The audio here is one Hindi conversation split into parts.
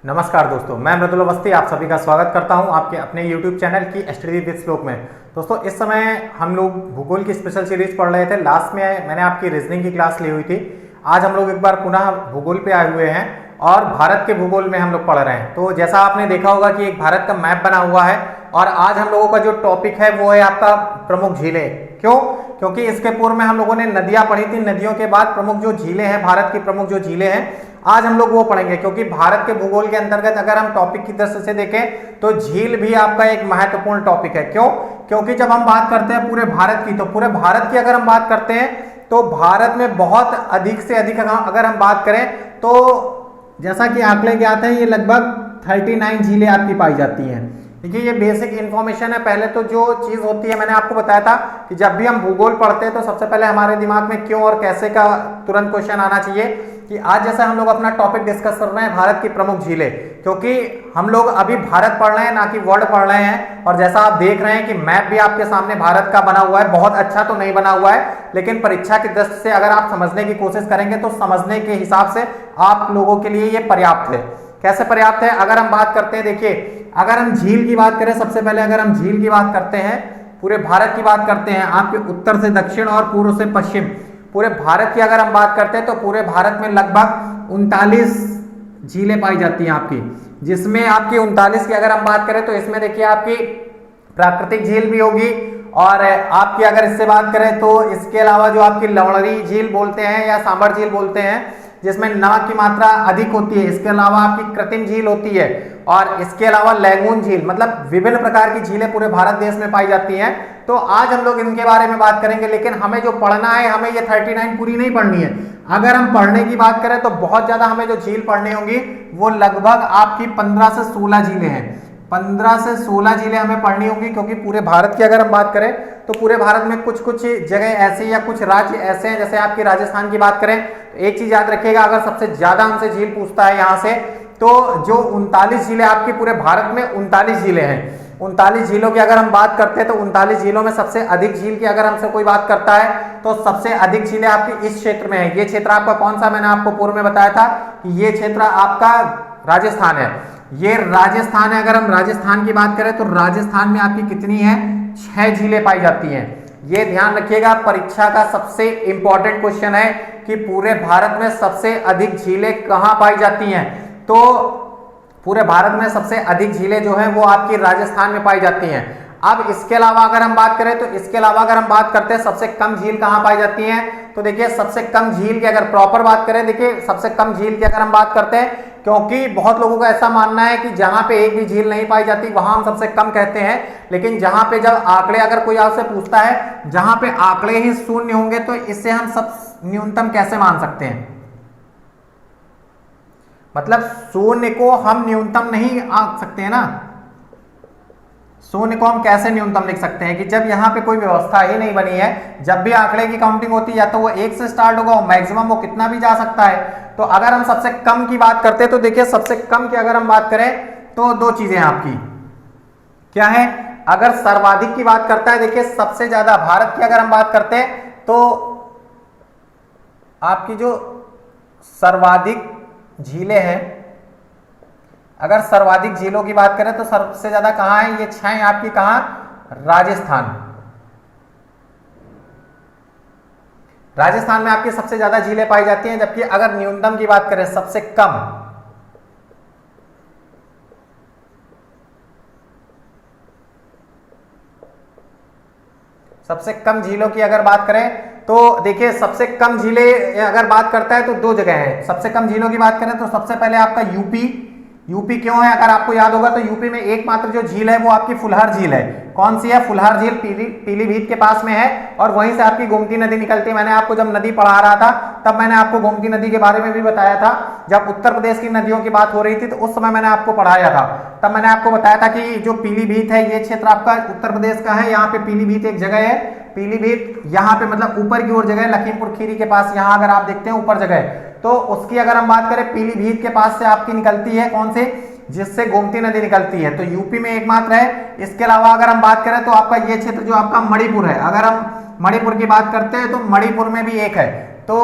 नमस्कार दोस्तों, मैं मृदुल अवस्थी आप सभी का स्वागत करता हूं आपके अपने YouTube चैनल की स्टडी विद श्लोक में। दोस्तों, इस समय हम लोग भूगोल की स्पेशल सीरीज पढ़ रहे थे। लास्ट में मैंने आपकी रीजनिंग की क्लास ली हुई थी। आज हम लोग एक बार पुनः भूगोल पे आए हुए हैं और भारत के भूगोल में हम लोग पढ़ रहे हैं। तो जैसा आपने देखा होगा कि एक भारत का मैप बना हुआ है और आज हम लोगों का जो टॉपिक है वो है आपका प्रमुख झीलें। क्यों? क्योंकि इसके पूर्व में हम लोगों ने नदियां पढ़ी थी। नदियों के बाद प्रमुख जो झीलें हैं, भारत की प्रमुख जो झीलें हैं, आज हम लोग वो पढ़ेंगे। क्योंकि भारत के भूगोल के अंतर्गत अगर हम टॉपिक की दृष्टि से देखें तो झील भी आपका एक महत्वपूर्ण टॉपिक है। क्यों? क्योंकि जब हम बात करते हैं पूरे भारत की, तो पूरे भारत की अगर हम बात करते हैं तो भारत में बहुत अधिक से अधिक अगर हम बात करें तो जैसा कि आंकड़े के आते हैं, ये लगभग 39 झीलें आपकी पाई जाती हैं। देखिए, ये बेसिक इन्फॉर्मेशन है। पहले तो जो चीज होती है, मैंने आपको बताया था कि जब भी हम भूगोल पढ़ते हैं तो सबसे पहले हमारे दिमाग में क्यों और कैसे का तुरंत क्वेश्चन आना चाहिए कि आज जैसे हम लोग अपना टॉपिक डिस्कस कर रहे हैं भारत की प्रमुख झीलें, क्योंकि हम लोग अभी भारत पढ़ रहे हैं ना कि वर्ल्ड पढ़ रहे हैं। और जैसा आप देख रहे हैं कि मैप भी आपके सामने भारत का बना हुआ है। बहुत अच्छा तो नहीं बना हुआ है, लेकिन परीक्षा की दृष्टि से अगर आप समझने की कोशिश करेंगे तो समझने के हिसाब से आप लोगों के लिए ये पर्याप्त है। कैसे पर्याप्त है? अगर हम बात करते हैं, देखिए, अगर हम झील की बात करें, सबसे पहले अगर हम झील की बात करते हैं, पूरे भारत की बात करते हैं, आपके उत्तर से दक्षिण और पूर्व से पश्चिम, पूरे भारत की अगर हम बात करते हैं तो पूरे भारत में लगभग 39 झीलें पाई जाती हैं आपकी। जिसमें आपकी 39 की अगर हम बात करें तो इसमें देखिए आपकी प्राकृतिक झील भी होगी। और आपकी अगर इससे बात करें तो इसके अलावा जो आपकी लवणरी झील बोलते हैं या सांबर झील बोलते हैं, जिसमें नमक की मात्रा अधिक होती है। इसके अलावा आपकी कृत्रिम झील होती है और इसके अलावा लैगून झील, मतलब विभिन्न प्रकार की झीलें पूरे भारत देश में पाई जाती हैं। तो आज हम लोग इनके बारे में बात करेंगे, लेकिन हमें जो पढ़ना है, हमें ये 39 पूरी नहीं पढ़नी है। अगर हम पढ़ने की बात करें तो बहुत ज्यादा हमें जो झील पढ़नी होंगी वो लगभग आपकी 15 से 16 झीलें हैं। 15 से 16 झीलें हमें पढ़नी होंगी, क्योंकि पूरे भारत की अगर हम बात करें तो पूरे भारत में कुछ कुछ जगह ऐसी या कुछ राज्य ऐसे हैं, जैसे आपकी राजस्थान की बात करें तो एक चीज याद रखिएगा, अगर सबसे ज्यादा हमसे झील पूछता है यहाँ से, तो जो 39 झीलें आपकी पूरे भारत में 39 झीलें हैं। 39 झीलों की अगर हम बात करते हैं तो 39 झीलों में सबसे अधिक झील की अगर हमसे कोई बात करता है तो सबसे अधिक झीलें आपकी इस क्षेत्र में है। ये क्षेत्र आपका कौन सा? मैंने आपको पूर्व में बताया था कि ये क्षेत्र आपका राजस्थान है। ये राजस्थान है। अगर हम राजस्थान की बात करें तो राजस्थान में आपकी कितनी है? 6 झीलें पाई जाती हैं। ये ध्यान रखिएगा, परीक्षा का सबसे इंपॉर्टेंट क्वेश्चन है कि पूरे भारत में सबसे अधिक झीलें कहां पाई जाती हैं। तो पूरे भारत में सबसे अधिक झीलें जो हैं वो आपकी राजस्थान में पाई जाती हैं। अब इसके अलावा अगर हम बात करें तो इसके अलावा अगर हम बात करते हैं सबसे कम झील कहां पाई जाती हैं, तो देखिए सबसे कम झील की अगर प्रॉपर बात करें, देखिए सबसे कम झील की अगर हम बात करते हैं, क्योंकि बहुत लोगों का ऐसा मानना है कि जहां पे एक भी झील नहीं पाई जाती वहां हम सबसे कम कहते हैं। लेकिन जहां पे जब आंकड़े अगर कोई आपसे पूछता है, जहां पे आंकड़े ही शून्य होंगे तो इससे हम सब न्यूनतम कैसे मान सकते हैं? मतलब शून्य को हम न्यूनतम नहीं आंक सकते हैं ना। शून्य को हम कैसे न्यूनतम लिख सकते हैं कि जब यहां पे कोई व्यवस्था ही नहीं बनी है, जब भी आंकड़े की काउंटिंग होती है या तो वो 1 से स्टार्ट होगा और मैक्सिमम वो कितना भी जा सकता है। तो अगर हम सबसे कम की बात करते हैं तो देखिए सबसे कम की अगर हम बात करें तो दो चीजें आपकी क्या है। अगर सर्वाधिक की बात करता है, देखिए सबसे ज्यादा भारत की अगर हम बात करते हैं तो आपकी जो सर्वाधिक झीलें हैं, अगर सर्वाधिक झीलों की बात करें तो सबसे ज्यादा कहां है? ये 6 है आपकी। कहां? राजस्थान। राजस्थान में आपकी सबसे ज्यादा झीलें पाई जाती हैं। जबकि अगर न्यूनतम की बात करें, सबसे कम, सबसे कम झीलों की अगर बात करें तो देखिए सबसे कम झीलें अगर बात करता है तो दो जगह है। सबसे कम झीलों की बात करें तो सबसे पहले आपका यूपी। यूपी क्यों है? अगर आपको याद होगा तो यूपी में एकमात्र जो झील है वो आपकी फुलहर झील है। कौन सी है? फुलहर झील पीलीभीत के पास में है और वहीं से आपकी गोमती नदी निकलती है। मैंने आपको जब नदी पढ़ा रहा था तब मैंने आपको गोमती नदी के बारे में भी बताया था। जब उत्तर प्रदेश की नदियों की बात हो रही थी तो उस समय मैंने आपको पढ़ाया था। तब मैंने आपको बताया था कि जो पीलीभीत है ये क्षेत्र आपका उत्तर प्रदेश का है। यहाँ पे पीलीभीत एक जगह है। पीलीभीत यहाँ पे मतलब ऊपर की ओर जगह है, लखीमपुर खीरी के पास, यहाँ अगर आप देखते हैं ऊपर जगह है। तो उसकी अगर हम बात करें, पीलीभीत के पास से आपकी निकलती है कौन से? जिससे गोमती नदी निकलती है। तो यूपी में एकमात्र है। इसके अलावा अगर हम बात करें तो आपका ये क्षेत्र जो आपका मणिपुर है, अगर हम मणिपुर की बात करते हैं तो मणिपुर में भी एक है। तो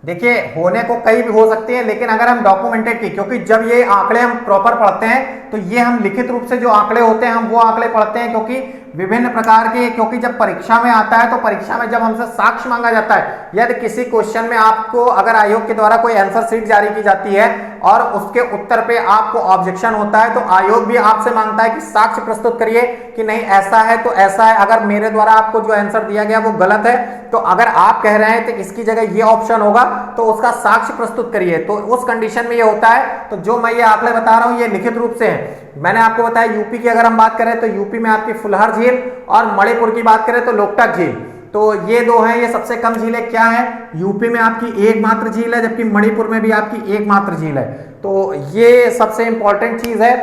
देखिए होने को कई भी हो सकती है, लेकिन अगर हम डॉक्यूमेंटेड की, क्योंकि जब ये आंकड़े हम प्रॉपर पढ़ते हैं तो ये हम लिखित रूप से जो आंकड़े होते हैं हम वो आंकड़े पढ़ते हैं, क्योंकि विभिन्न प्रकार के, क्योंकि जब परीक्षा में आता है तो परीक्षा में जब हमसे साक्ष्य मांगा जाता है, यदि किसी क्वेश्चन में आपको अगर आयोग के द्वारा कोई आंसर शीट जारी की जाती है और उसके उत्तर पे आपको ऑब्जेक्शन होता है तो आयोग भी आपसे मांगता है कि साक्ष्य प्रस्तुत करिए कि नहीं ऐसा है तो ऐसा है, अगर मेरे द्वारा आपको जो आंसर दिया गया वो गलत है तो अगर आप कह रहे हैं तो इसकी जगह ये ऑप्शन होगा तो उसका साक्ष्य प्रस्तुत करिए। तो उस कंडीशन में ये होता है। तो जो मैं ये आंकड़े बता रहा हूं ये लिखित रूप से है। मैंने आपको बताया यूपी की अगर हम बात करें तो यूपी में आपकी फुलहर झील और मणिपुर की बात करें तो लोकटक झील, तो ये दो हैं, ये सबसे कम झीलें क्या है, यूपी में आपकी एकमात्र झील है जबकि मणिपुर में भी आपकी एकमात्र झील है। तो ये सबसे इंपॉर्टेंट चीज है।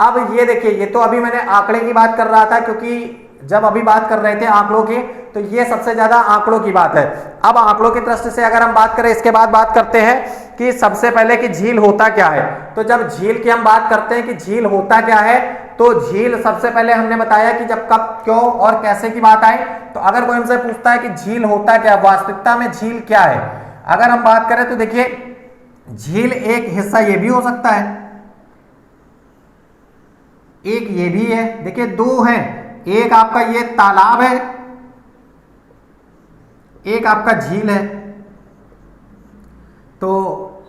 अब ये देखिए, ये तो अभी मैंने आंकड़े की बात कर रहा था, क्योंकि जब अभी बात कर रहे थे आंकड़ों की तो ये सबसे ज्यादा आंकड़ों की बात है। अब आंकड़ों की दृष्टि से अगर हम बात करें, इसके बाद बात करते हैं कि सबसे पहले कि झील होता क्या है। तो जब झील की हम बात करते हैं कि झील होता क्या है, तो झील सबसे पहले हमने बताया कि जब कब क्यों और कैसे की बात आए, तो अगर कोई हमसे पूछता है कि झील होता क्या, वास्तविकता में झील क्या है, अगर हम बात करें तो देखिए झील एक हिस्सा ये भी हो सकता है, एक ये भी है, देखिए दो है, एक आपका ये तालाब है, एक आपका झील है। तो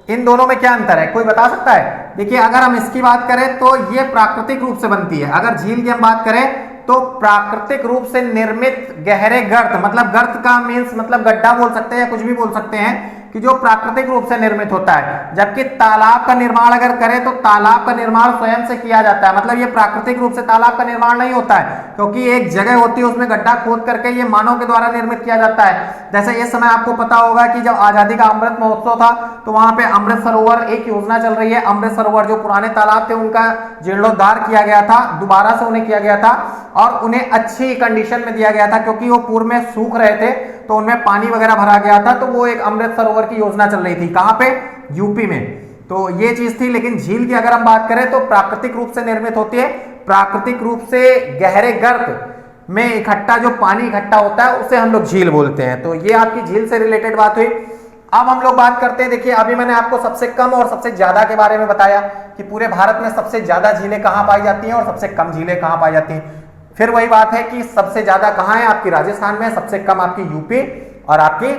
इन दोनों में क्या अंतर है, कोई बता सकता है? देखिए अगर हम इसकी बात करें तो ये प्राकृतिक रूप से बनती है, अगर झील की हम बात करें तो प्राकृतिक रूप से निर्मित गहरे गर्त, मतलब गर्त का मीन्स मतलब गड्ढा बोल सकते हैं या कुछ भी बोल सकते हैं, कि जो प्राकृतिक रूप से निर्मित होता है। जबकि तालाब का निर्माण अगर करें तो तालाब का निर्माण स्वयं से किया जाता है, मतलब ये प्राकृतिक रूप से तालाब का निर्माण नहीं होता है, क्योंकि एक जगह होती है उसमें गड्ढा खोद करके ये मानव के द्वारा निर्मित किया जाता है। जैसे इस समय आपको पता होगा कि जब आजादी का अमृत महोत्सव था तो वहां पे अमृत सरोवर एक योजना चल रही है, अमृत सरोवर जो पुराने तालाब थे उनका जीर्णोद्धार किया गया था, दोबारा से उन्हें किया गया था और उन्हें अच्छी कंडीशन में दिया गया था, क्योंकि वो पूर्व में सूख रहे थे तो उनमें पानी वगैरह भरा गया था। तो वो एक अमृत सरोवर की योजना चल रही थी, कहां पे, यूपी में। तो ये चीज थी। लेकिन झील की अगर हम बात करें तो प्राकृतिक रूप से निर्मित होती है, प्राकृतिक रूप से गहरे गर्त में इकट्ठा जो पानी इकट्ठा होता है उसे हम लोग झील बोलते हैं। तो ये आपकी झील से रिलेटेड बात हुई। अब हम लोग बात करते हैं, देखिए अभी मैंने आपको सबसे कम और सबसे ज्यादा के बारे में बताया कि पूरे भारत में सबसे ज्यादा झीलें कहां पाई जाती हैं और सबसे कम झीलें कहां पाई जाती हैं। फिर वही बात है कि सबसे ज्यादा कहां है, आपकी राजस्थान में, सबसे कम आपकी यूपी और आपकी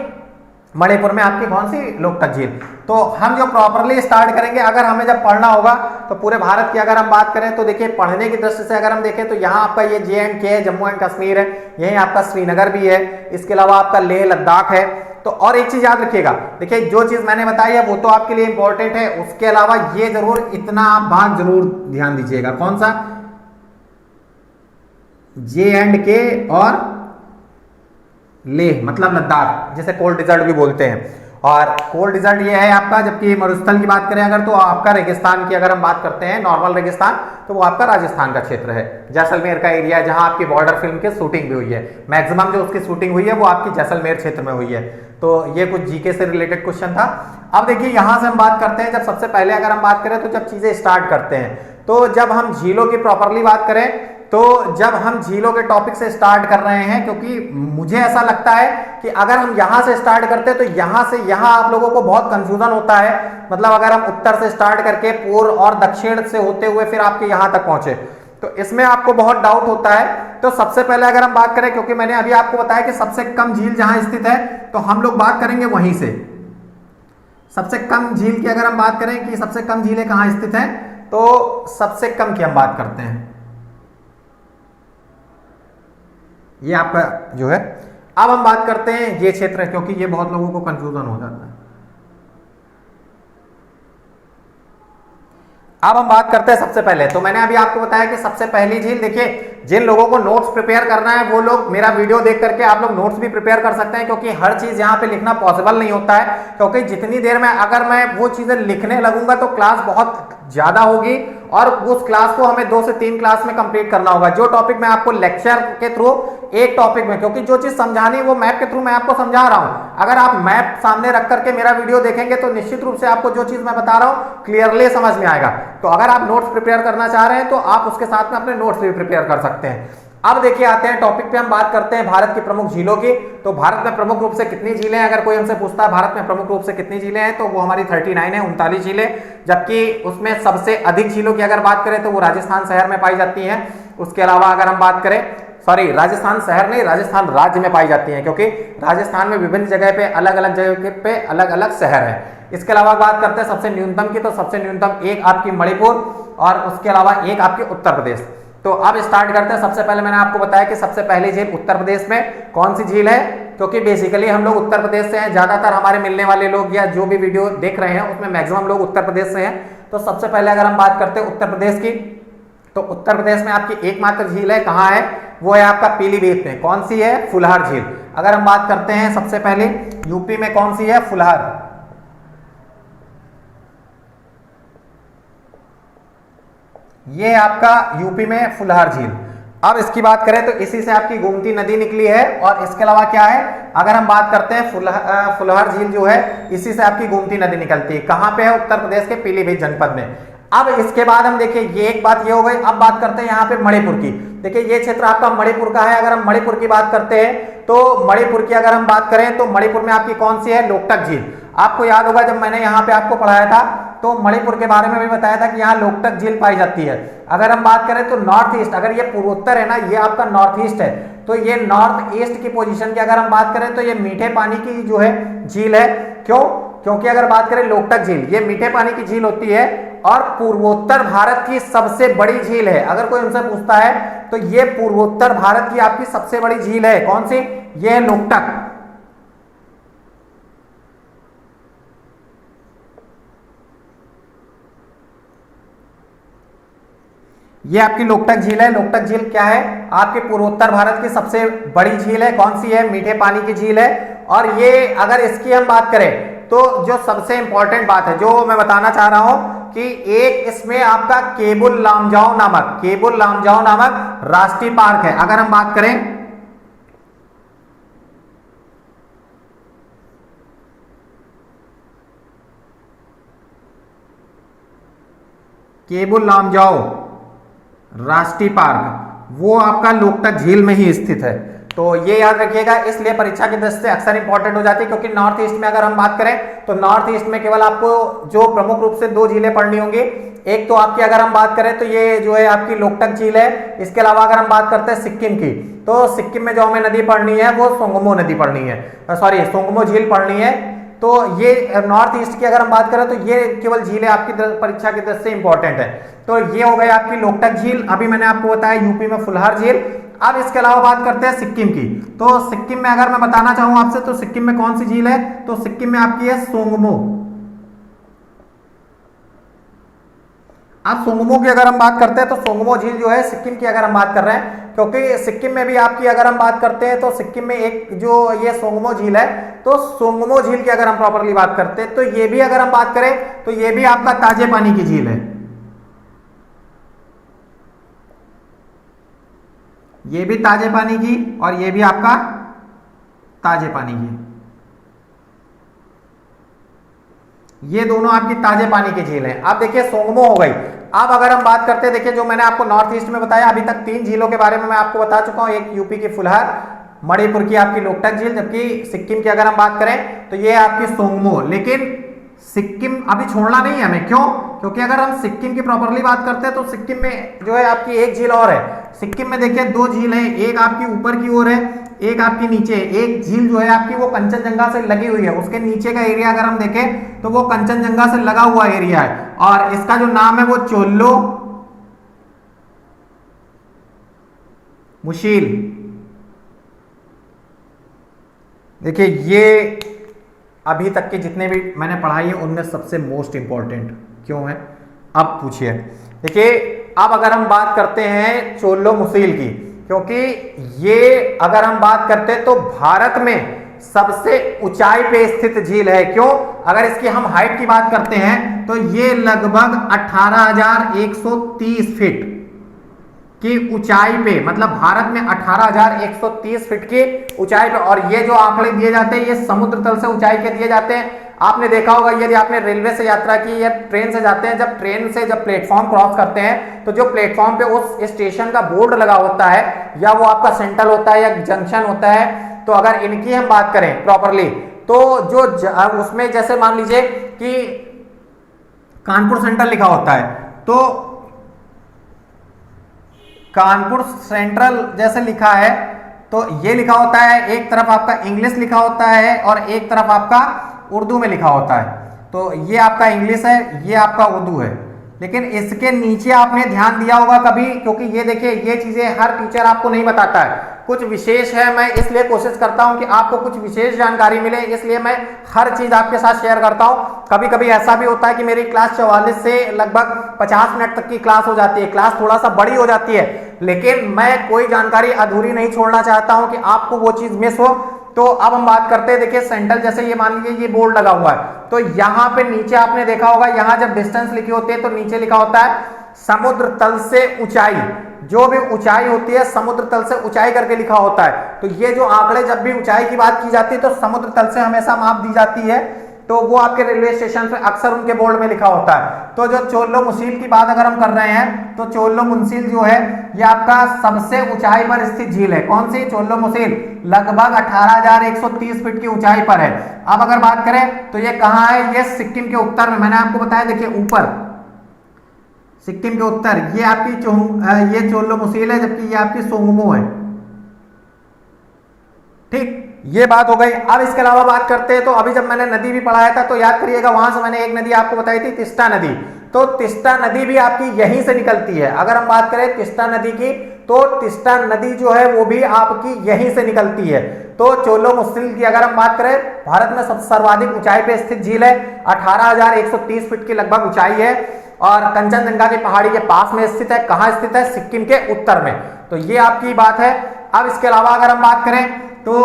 मणिपुर में आपकी कौन सी, लोकटक झील। तो हम जो प्रॉपरली स्टार्ट करेंगे, अगर हमें जब पढ़ना होगा तो पूरे भारत की अगर हम बात करें तो देखिए पढ़ने की दृष्टि से अगर हम देखें तो यहाँ आपका ये JNK है, जम्मू एंड कश्मीर है, यहीं आपका श्रीनगर भी है, इसके अलावा आपका लेह लद्दाख है। तो और एक चीज याद रखिएगा, देखिए जो चीज मैंने बताई है वो तो आपके लिए इंपॉर्टेंट है, उसके अलावा ये जरूर इतना आप भाग जरूर ध्यान दीजिएगा, कौन सा, JNK और लेह मतलब लद्दाख, जिसे कोल्ड डिजर्ट भी बोलते हैं। और कोल्ड डिजर्ट ये है आपका, जबकि मरुस्थल की बात करें अगर तो आपका रेगिस्तान की अगर हम बात करते हैं, नॉर्मल रेगिस्तान, तो वो आपका राजस्थान का क्षेत्र है, जैसलमेर का एरिया है, जहां आपकी बॉर्डर फिल्म की शूटिंग भी हुई है। मैक्सिमम जो उसकी शूटिंग हुई है वो आपकी जैसलमेर क्षेत्र में हुई है। तो ये कुछ जीके से रिलेटेड क्वेश्चन था। अब देखिए यहां से हम बात करते हैं, जब सबसे पहले अगर हम बात करें तो जब चीजें स्टार्ट करते हैं, तो जब हम झीलों की प्रॉपरली बात करें तो जब हम झीलों के टॉपिक से स्टार्ट कर रहे हैं, क्योंकि मुझे ऐसा लगता है कि अगर हम यहां से स्टार्ट करते हैं तो यहां से यहां आप लोगों को बहुत कंफ्यूजन होता है। मतलब अगर हम उत्तर से स्टार्ट करके पूर्व और दक्षिण से होते हुए फिर आपके यहां तक पहुंचे तो इसमें आपको बहुत डाउट होता है। तो सबसे पहले अगर हम बात करें, क्योंकि मैंने अभी आपको बताया कि सबसे कम झील जहां स्थित है, तो हम लोग बात करेंगे वहीं से। सबसे कम झील की अगर हम बात करें कि सबसे कम झीलें कहां स्थित हैं, तो सबसे कम की हम बात करते हैं, ये आपका जो है। अब हम बात करते हैं ये क्षेत्र, क्योंकि ये बहुत लोगों को कंफ्यूजन हो जाता है। अब हम बात करते हैं सबसे पहले, तो मैंने अभी आपको बताया कि सबसे पहली झील, देखिए जिन लोगों को नोट्स प्रिपेयर करना है वो लोग मेरा वीडियो देख करके आप लोग नोट्स भी प्रिपेयर कर सकते हैं, क्योंकि हर चीज यहाँ पे लिखना पॉसिबल नहीं होता है। क्योंकि जितनी देर में अगर मैं वो चीजें लिखने लगूंगा तो क्लास बहुत ज्यादा होगी और उस क्लास को हमें 2 से 3 क्लास में कंप्लीट करना होगा। जो टॉपिक मैं आपको लेक्चर के थ्रू एक टॉपिक में, क्योंकि जो चीज समझानी है वो मैप के थ्रू मैं आपको समझा रहा हूं, अगर आप मैप सामने रख करके मेरा वीडियो देखेंगे तो निश्चित रूप से आपको जो चीज मैं बता रहा हूं क्लियरली समझ में आएगा। तो अगर आप नोट्स प्रिपेयर करना चाह रहे हैं तो आप उसके साथ में अपने नोट्स भी प्रिपेयर कर सकते हैं। अब देखिए आते हैं टॉपिक पे, हम बात करते हैं भारत की प्रमुख झीलों की। तो भारत में प्रमुख रूप से कितनी झीलें हैं, अगर कोई हमसे पूछता है भारत में प्रमुख रूप से कितनी झीलें हैं, तो वो हमारी 39 है, 39 झीलें। जबकि उसमें सबसे अधिक झीलों की अगर बात करें तो वो राजस्थान शहर में पाई जाती हैं। उसके अलावा अगर हम बात करें, सॉरी राजस्थान शहर नहीं, राजस्थान राज्य में पाई जाती हैं, क्योंकि राजस्थान में विभिन्न जगह पे अलग अलग जगह पे अलग अलग शहर हैं। इसके अलावा बात करते हैं सबसे न्यूनतम की, तो सबसे न्यूनतम एक आपकी मणिपुर और उसके अलावा एक आपके उत्तर प्रदेश। तो अब स्टार्ट करते हैं। सबसे पहले मैंने आपको बताया कि सबसे पहली झील उत्तर प्रदेश में कौन सी झील है, क्योंकि बेसिकली हम लोग उत्तर प्रदेश से हैं, ज्यादातर हमारे मिलने वाले लोग या जो भी वीडियो देख रहे हैं उसमें मैक्सिमम लोग उत्तर प्रदेश से हैं। तो सबसे पहले अगर हम बात करते हैं उत्तर प्रदेश की, तो उत्तर प्रदेश में आपकी एकमात्र झील है, कहाँ है, वो है आपका पीलीभीत में। कौन सी है, फुलहर झील। अगर हम बात करते हैं सबसे पहले यूपी में कौन सी है, फुलहर। ये आपका यूपी में फुलहर झील। अब इसकी बात करें तो इसी से आपकी गोमती नदी निकली है, और इसके अलावा क्या है, अगर हम बात करते हैं फुलहर झील जो है इसी से आपकी गोमती नदी निकलती है। कहां पे है, उत्तर प्रदेश के पीलीभीत जनपद में। अब इसके बाद हम देखिए, ये एक बात ये हो गई। अब बात करते हैं यहाँ पे मणिपुर की। देखिए ये क्षेत्र आपका मणिपुर का है। अगर हम मणिपुर की बात करते हैं तो मणिपुर की अगर हम बात करें तो मणिपुर में आपकी कौन सी है, लोकटक झील। आपको याद होगा जब मैंने यहाँ पे आपको पढ़ाया था तो मणिपुर के बारे में भी बताया था कि यहाँ लोकटक झील पाई जाती है। अगर हम बात करें तो नॉर्थ ईस्ट, अगर ये पूर्वोत्तर है ना, ये आपका नॉर्थ ईस्ट है, तो ये नॉर्थ ईस्ट की पोजीशन की अगर हम बात करें तो ये मीठे पानी की जो है झील है। क्यों, क्योंकि अगर बात करें लोकटक झील, ये मीठे पानी की झील होती है और पूर्वोत्तर भारत की सबसे बड़ी झील है। अगर कोई हमसे पूछता है तो ये पूर्वोत्तर भारत की आपकी सबसे बड़ी झील है। कौन सी, ये लोकटक। ये आपकी लोकटक झील है। लोकटक झील क्या है, आपके पूर्वोत्तर भारत की सबसे बड़ी झील है। कौन सी है, मीठे पानी की झील है। और ये अगर इसकी हम बात करें तो जो सबसे इंपॉर्टेंट बात है जो मैं बताना चाह रहा हूं कि एक इसमें आपका केबुल लामजाओ नामक राष्ट्रीय पार्क है। अगर हम बात करें केबुल लामजाओ राष्ट्रीय पार्क, वो आपका लोकटक झील में ही स्थित है। तो ये याद रखिएगा, इसलिए परीक्षा की दृष्टि से अक्सर इंपॉर्टेंट हो जाती है। क्योंकि नॉर्थ ईस्ट में अगर हम बात करें तो नॉर्थ ईस्ट में केवल आपको जो प्रमुख रूप से दो झीलें पढ़नी होंगी। एक तो आपकी अगर हम बात करें तो ये जो है आपकी लोकटक झील है। इसके अलावा अगर हम बात करते हैं सिक्किम की, तो सिक्किम में जो हमें नदी पढ़नी है वो सोंगमो नदी पढ़नी है, सॉरी सोंगमो झील पढ़नी है। तो ये नॉर्थ ईस्ट की अगर हम बात करें तो ये केवल झीलें आपकी परीक्षा की दृष्टि से इंपॉर्टेंट है। तो ये हो गई आपकी लोकटक झील। अभी मैंने आपको बताया यूपी में फुलहर झील। अब इसके अलावा बात करते हैं सिक्किम की। तो सिक्किम में अगर मैं बताना चाहूं आपसे तो सिक्किम में कौन सी झील है, तो सिक्किम में आपकी है सोंगमो। अब सोंगमो की अगर हम बात करते हैं तो सोंगमो झील जो है सिक्किम की अगर हम बात कर रहे हैं, क्योंकि सिक्किम में भी आपकी अगर हम बात करते हैं तो सिक्किम में एक जो ये सोंगमो झील है, तो सोंगमो झील की अगर हम प्रॉपरली बात करते हैं तो ये भी अगर हम बात करें तो ये भी आपका ताजे पानी की झील है। ये भी ताजे पानी की और ये भी आपका ताजे पानी की, ये दोनों आपकी ताजे पानी की झील है। अब देखिए सोंगमो हो गई। अब अगर हम बात करते हैं, देखिए जो मैंने आपको नॉर्थ ईस्ट में बताया, अभी तक 3 झीलों के बारे में मैं आपको बता चुका हूं। एक यूपी की फुलहर, मणिपुर की आपकी लोकटक झील, जबकि सिक्किम की अगर हम बात करें तो ये आपकी सोंगमो। लेकिन सिक्किम अभी छोड़ना नहीं है हमें। क्यों, क्योंकि अगर हम सिक्किम की प्रॉपरली बात करते हैं तो सिक्किम में जो है आपकी एक झील और है। सिक्किम में देखिए 2 झील है, एक आपकी ऊपर की ओर है, एक आपकी नीचे। एक झील जो है आपकी वो कंचनजंगा से लगी हुई है, उसके नीचे का एरिया अगर हम देखें तो वो कंचनजंगा से लगा हुआ एरिया है, और इसका जो नाम है वो चोल्लो मुशील। देखिए ये अभी तक के जितने भी मैंने पढ़ाई है उनमें सबसे मोस्ट इंपॉर्टेंट क्यों है, अब पूछिए। देखिए अब अगर हम बात करते हैं चोल्लो मुशील की, क्योंकि ये अगर हम बात करते हैं तो भारत में सबसे ऊंचाई पे स्थित झील है। क्यों, अगर इसकी हम हाइट की बात करते हैं तो ये लगभग 18,130 फीट की ऊंचाई पे, मतलब भारत में 18,130 फीट की ऊंचाई पे। और ये जो आंकड़े दिए जाते हैं ये समुद्र तल से ऊंचाई के दिए जाते हैं। आपने देखा होगा यदि आपने रेलवे से यात्रा की या ट्रेन से जाते हैं, जब ट्रेन से जब प्लेटफॉर्म क्रॉस करते हैं तो जो प्लेटफॉर्म पे उस स्टेशन का बोर्ड लगा होता है या वो आपका सेंट्रल होता है या जंक्शन होता है, तो अगर इनकी हम बात करें प्रॉपरली तो जो उसमें जैसे मान लीजिए कि कानपुर सेंट्रल लिखा होता है, तो कानपुर सेंट्रल जैसे लिखा है तो ये लिखा होता है, एक तरफ आपका इंग्लिश लिखा होता है और एक तरफ आपका उर्दू में लिखा होता है। तो ये आपका इंग्लिश है, ये आपका उर्दू है, लेकिन इसके नीचे आपने ध्यान दिया होगा कभी, क्योंकि ये देखिए ये चीजें हर टीचर आपको नहीं बताता है, कुछ विशेष है, मैं इसलिए कोशिश करता हूं कि आपको कुछ विशेष जानकारी मिले, इसलिए मैं हर चीज आपके साथ शेयर करता हूं। कभी कभी ऐसा भी होता है कि मेरी क्लास 44 से लगभग 50 मिनट तक की क्लास हो जाती है, क्लास थोड़ा सा बड़ी हो जाती है, लेकिन मैं कोई जानकारी अधूरी नहीं छोड़ना चाहता हूं कि आपको वो चीज मिस हो। तो अब हम बात करते हैं, देखिए सेंट्रल जैसे ये मान लीजिए ये बोर्ड लगा हुआ है, तो यहां पे नीचे आपने देखा होगा, यहां जब डिस्टेंस लिखी होती है तो नीचे लिखा होता है समुद्र तल से ऊंचाई, जो भी ऊंचाई होती है समुद्र तल से ऊंचाई करके लिखा होता है। तो ये जो आंकड़े जब भी ऊंचाई की बात की जाती है तो समुद्र तल से हमेशा माप दी जाती है, तो वो आपके रेलवे स्टेशन पे अक्सर उनके बोर्ड में लिखा होता है। तो जो चोलो मुसील की बात अगर हम कर रहे हैं तो चोलो मुंसील जो है ये आपका सबसे ऊंचाई पर स्थित झील है। कौन सी? चोलो मुसील, लगभग 18,130 फीट की ऊंचाई पर है। अब अगर बात करें तो ये कहां है, ये सिक्किम के उत्तर में, मैंने आपको बताया देखिए ऊपर सिक्किम के उत्तर, ये आपकी ये चोलो मुसील है, जबकि ये आपकी सोंगमो है। ठीक, ये बात हो गई। अब इसके अलावा बात करते हैं तो अभी जब मैंने नदी भी पढ़ाया था तो याद करिएगा, वहां से मैंने एक नदी आपको बताई थी, तिस्ता नदी। तो तिस्ता नदी भी आपकी यहीं से निकलती है। अगर हम बात करें तिस्ता नदी की तो तिस्ता नदी जो है वो भी आपकी यहीं से निकलती है। तो चोलो मुसील की अगर हम बात करें, भारत में सबसे सर्वाधिक ऊंचाई पे स्थित झील है, 18,130 फीट की लगभग ऊंचाई है और कंचनजंगा की पहाड़ी के पास में स्थित है। कहां स्थित है? सिक्किम के उत्तर में। तो ये आपकी बात है। अब इसके अलावा अगर हम बात करें तो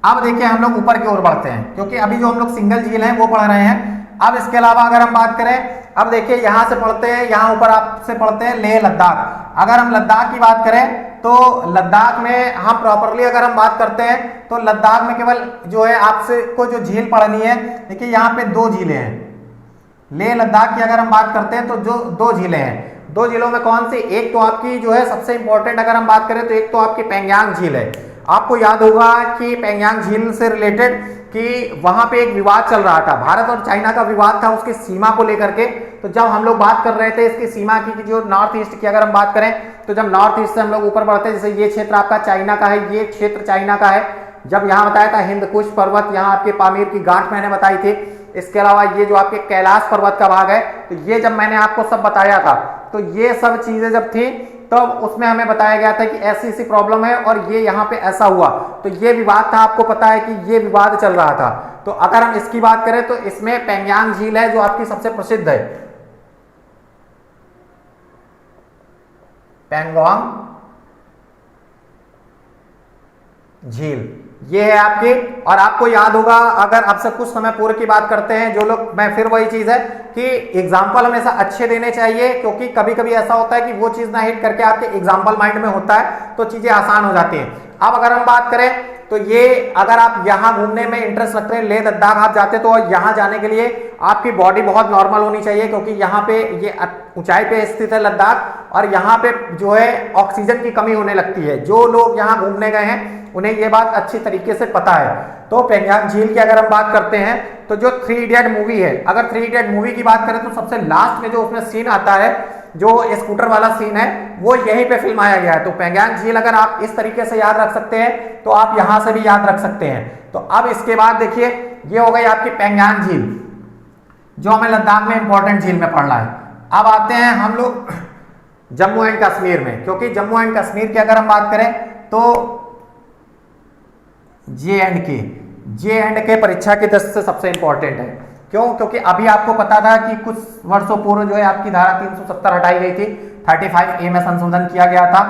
अब देखिए हम लोग ऊपर की ओर बढ़ते हैं, क्योंकि अभी जो हम लोग सिंगल झील है वो पढ़ रहे हैं। अब इसके अलावा अगर हम बात करें, अब देखिए यहां से पढ़ते हैं, यहां ऊपर आपसे पढ़ते हैं लेह लद्दाख। अगर हम लद्दाख की बात करें तो लद्दाख में हम प्रॉपरली अगर हम बात करते हैं तो लद्दाख में केवल जो है आपसे को जो झील पढ़नी है, देखिए यहाँ पे दो झीलें हैं। लेह लद्दाख की अगर हम बात करते हैं तो जो दो झीलें हैं, दो झीलों में कौन सी? एक तो आपकी जो है सबसे इंपॉर्टेंट अगर हम बात करें तो एक तो आपकी पेंगयांग झील है। आपको याद होगा कि पेंगयांग झील से रिलेटेड कि वहां पे एक विवाद चल रहा था, भारत और चाइना का विवाद था उसकी सीमा को लेकर के। तो जब हम लोग बात कर रहे थे इसकी सीमा की जो नॉर्थ ईस्ट की अगर हम बात करें तो जब नॉर्थ ईस्ट से हम लोग ऊपर बढ़ते हैं, जैसे ये क्षेत्र आपका चाइना का है, ये क्षेत्र चाइना का है। जब यहाँ बताया था हिंदकुश पर्वत, यहाँ आपके पामीर की गांठ मैंने बताई थी। इसके अलावा ये जो आपके कैलाश पर्वत का भाग है, तो ये जब मैंने आपको सब बताया था तो ये सब चीजें जब थी तब तो उसमें हमें बताया गया था कि ऐसी ऐसी प्रॉब्लम है और ये यहाँ पे ऐसा हुआ। तो ये विवाद था, आपको पता है कि ये विवाद चल रहा था। तो अगर हम इसकी बात करें तो इसमें पेंगयांग झील है जो आपकी सबसे प्रसिद्ध है, पेंगोंग झील ये है आपकी। और आपको याद होगा, अगर आपसे कुछ समय पूर्व की बात करते हैं जो लोग, मैं फिर वही चीज है कि एग्जाम्पल हमेशा अच्छे देने चाहिए, क्योंकि कभी कभी ऐसा होता है कि वो चीज ना हिट करके आपके एग्जाम्पल माइंड में होता है तो चीजें आसान हो जाती हैं। अब अगर हम बात करें तो ये अगर आप यहाँ घूमने में इंटरेस्ट रखते हैं, लेह लद्दाख आप जाते तो यहाँ जाने के लिए आपकी बॉडी बहुत नॉर्मल होनी चाहिए, क्योंकि यहाँ पे ये ऊंचाई पे स्थित है लद्दाख और यहाँ पे जो है ऑक्सीजन की कमी होने लगती है। जो लोग यहाँ घूमने गए हैं उन्हें ये बात अच्छी तरीके से पता है। तो पेंगयांग झील की अगर हम बात करते हैं तो जो 3 इडियट मूवी है, अगर 3 इडियट मूवी की बात करें तो सबसे लास्ट में जो उसमें सीन आता है, जो स्कूटर वाला सीन है, वो यहीं पे फिल्माया गया है। तो पेंगयांग झील अगर आप इस तरीके से याद रख सकते हैं तो आप यहां से भी याद रख सकते हैं। तो अब इसके बाद देखिए ये हो गई आपकी पेंगयांग झील जो हमें लद्दाख में इंपॉर्टेंट झील में पढ़ना है। अब आते हैं हम लोग जम्मू एंड कश्मीर में, क्योंकि जम्मू एंड कश्मीर की अगर हम बात करें तो जे एंड के परीक्षा की दृष्टि से सबसे इंपॉर्टेंट है। क्यों? क्योंकि अभी आपको पता था कि कुछ वर्षों पूर्व जो है आपकी धारा 370 हटाई गई थी, 35A में संशोधन किया गया था।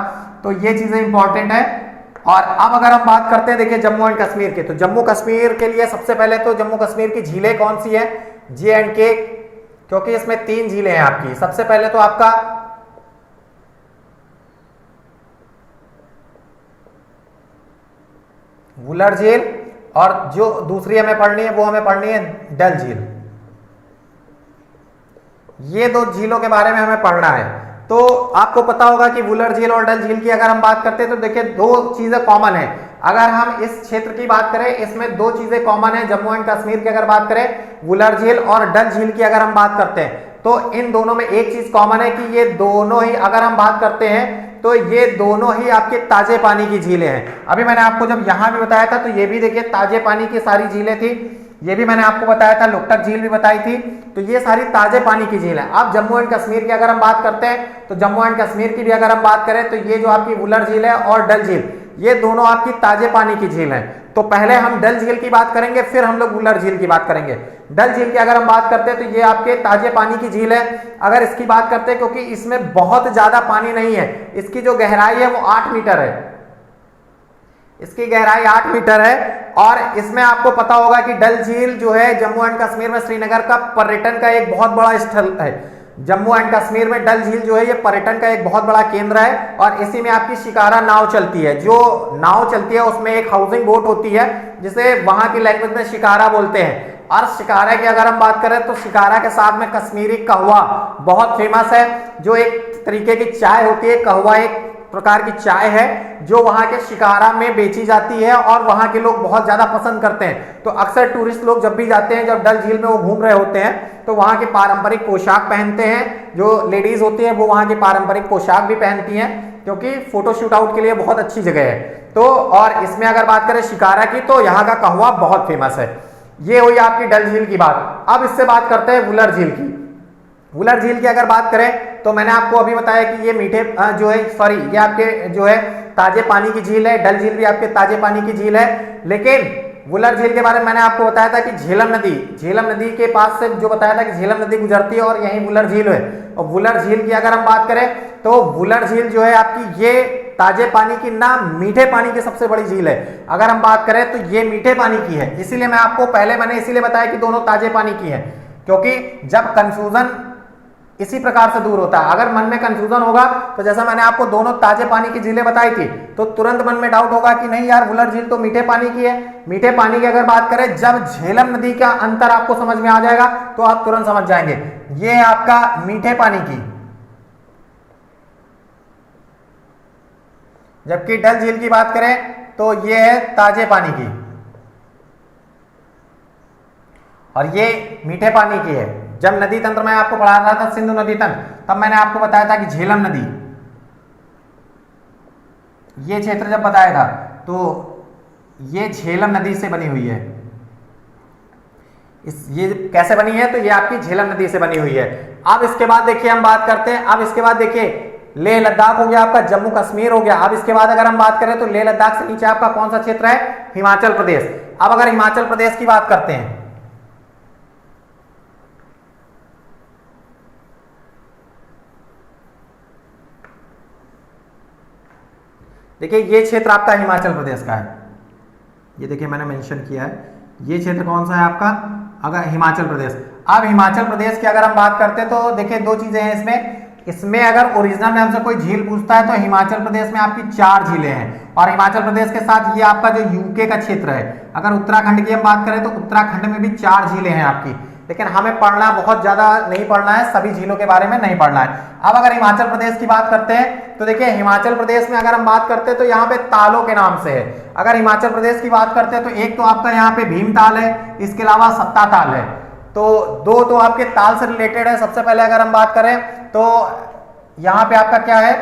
तो ये चीजें इंपॉर्टेंट है। और अब अगर हम बात करते हैं देखिए जम्मू एंड कश्मीर की, तो जम्मू कश्मीर के लिए सबसे पहले तो जम्मू कश्मीर की झीलें कौन सी है? जे.एंड.के, क्योंकि इसमें 3 झीलें हैं आपकी। सबसे पहले तो आपका वुलर झील, और जो दूसरी हमें पढ़नी है वो हमें पढ़नी है डल झील। ये दो झीलों के बारे में हमें पढ़ना है। तो आपको पता होगा कि वुलर झील और डल झील की अगर हम बात करते हैं तो देखिए दो चीजें कॉमन है। अगर हम इस क्षेत्र की बात करें, इसमें दो चीजें कॉमन है। जम्मू एंड कश्मीर की अगर बात करें, वुलर झील और डल झील की अगर हम बात करते हैं, तो इन दोनों में एक चीज कॉमन है कि ये दोनों ही, अगर हम बात करते हैं तो ये दोनों ही आपके ताजे पानी की झीलें हैं। अभी मैंने आपको जब यहां भी बताया था तो ये भी देखिए ताजे पानी की सारी झीलें थी। ये भी मैंने आपको बताया था, लोकटक झील भी बताई थी। तो ये सारी ताजे पानी की झील है। अब जम्मू एंड कश्मीर की अगर हम बात करते हैं तो जम्मू एंड कश्मीर की भी अगर हम बात करें तो ये जो आपकी वुलर झील है और डल झील, ये दोनों आपकी ताजे पानी की झील है। तो पहले हम डल झील की बात करेंगे, फिर हम लोग वुलर झील की बात करेंगे। डल झील की अगर हम बात करते हैं तो ये आपके ताजे पानी की झील है। अगर इसकी बात करते हैं, क्योंकि इसमें बहुत ज्यादा पानी नहीं है, इसकी जो गहराई है वो 8 मीटर है। इसकी गहराई 8 मीटर है। और इसमें आपको पता होगा कि डल झील जो है जम्मू एंड कश्मीर में श्रीनगर का पर्यटन का एक बहुत बड़ा स्थल है। जम्मू एंड कश्मीर में डल झील जो है ये पर्यटन का एक बहुत बड़ा केंद्र है। और इसी में आपकी शिकारा नाव चलती है। जो नाव चलती है उसमें एक हाउसिंग बोट होती है जिसे वहां की लैंग्वेज में शिकारा बोलते हैं। और शिकारा की अगर हम बात करें तो शिकारा के साथ में कश्मीरी कहवा बहुत फेमस है, जो एक तरीके की चाय होती है। कहवा एक प्रकार की चाय है जो वहां के शिकारा में बेची जाती है और वहां के लोग बहुत ज्यादा पसंद करते हैं। तो अक्सर टूरिस्ट लोग जब भी जाते हैं, जब डल झील में वो घूम रहे होते हैं, तो वहां के पारंपरिक पोशाक पहनते हैं। जो लेडीज होती है वो वहां के पारंपरिक पोशाक भी पहनती हैं, क्योंकि फोटो शूट आउट के लिए बहुत अच्छी जगह है। तो और इसमें अगर बात करें शिकारा की, तो यहाँ का कहवा बहुत फेमस है। ये हुई आपकी डल झील की बात। अब इससे बात करते हैं वुलर झील की। वुलर झील की अगर बात करें तो मैंने आपको अभी बताया कि ये मीठे जो है, सॉरी, ये आपके जो है ताजे पानी की झील है। डल झील भी आपके ताजे पानी की झील है। लेकिन वुलर झील के बारे में मैंने आपको बताया था कि झेलम नदी के पास से जो बताया था कि झेलम नदी गुजरती है और यही वुलर झील है। और वुलर झील की अगर हम बात करें तो वुलर झील जो है आपकी ये ताजे पानी की ना मीठे पानी की सबसे बड़ी झील है। अगर हम बात करें तो ये मीठे पानी की है। इसीलिए मैं आपको पहले मैंने इसीलिए बताया कि दोनों ताजे पानी की है, क्योंकि जब कंफ्यूजन इसी प्रकार से दूर होता है। अगर मन में कंफ्यूजन होगा तो जैसा मैंने आपको दोनों ताजे पानी की झीलें बताई थी, तो तुरंत मन में डाउट होगा कि नहीं यार वुलर झील तो मीठे पानी की है। मीठे पानी की अगर बात करें, जब झेलम नदी का अंतर आपको समझ में आ जाएगा तो आप तुरंत समझ जाएंगे। ये है आपका मीठे पानी की, जबकि डल झील की बात करें तो ये है ताजे पानी की और ये मीठे पानी की है। जब नदी तंत्र में आपको पढ़ा रहा था, सिंधु नदी तंत्र, तब मैंने आपको बताया था कि झेलम नदी, ये क्षेत्र जब बताया था तो ये झेलम नदी से बनी हुई है। ये कैसे बनी है? तो ये आपकी झेलम नदी से बनी हुई है। अब इसके बाद देखिए हम बात करते हैं, अब इसके बाद देखिए लेह लद्दाख हो गया, आपका जम्मू कश्मीर हो गया। अब इसके बाद अगर हम बात करें तो लेह लद्दाख से नीचे आपका कौन सा क्षेत्र है? हिमाचल प्रदेश। अब अगर हिमाचल प्रदेश की बात करते हैं, देखिए ये क्षेत्र आपका हिमाचल प्रदेश का है। ये देखिए मैंने मेंशन किया है, ये क्षेत्र कौन सा है आपका? अगर हिमाचल प्रदेश। अब हिमाचल प्रदेश की अगर हम बात करते हैं तो देखिए दो चीजें हैं इसमें अगर ओरिजिनल में हमसे कोई झील पूछता है तो हिमाचल प्रदेश में आपकी 4 झीलें हैं। और हिमाचल प्रदेश के साथ ये आपका जो यूके का क्षेत्र है, अगर उत्तराखंड की हम बात करें तो उत्तराखंड में भी 4 झीलें हैं आपकी। लेकिन हमें पढ़ना बहुत ज्यादा नहीं पढ़ना है, सभी झीलों के बारे में नहीं पढ़ना है। अब अगर हिमाचल प्रदेश की बात करते हैं तो देखिए हिमाचल प्रदेश में अगर हम बात करते हैं तो यहाँ पे तालों के नाम से है। अगर हिमाचल प्रदेश की बात करते हैं तो एक तो आपका यहाँ पे भीमताल है, इसके अलावा सत्ता ताल है। तो दो तो आपके ताल से रिलेटेड है। सबसे पहले अगर हम बात करें तो यहां पे आपका क्या है?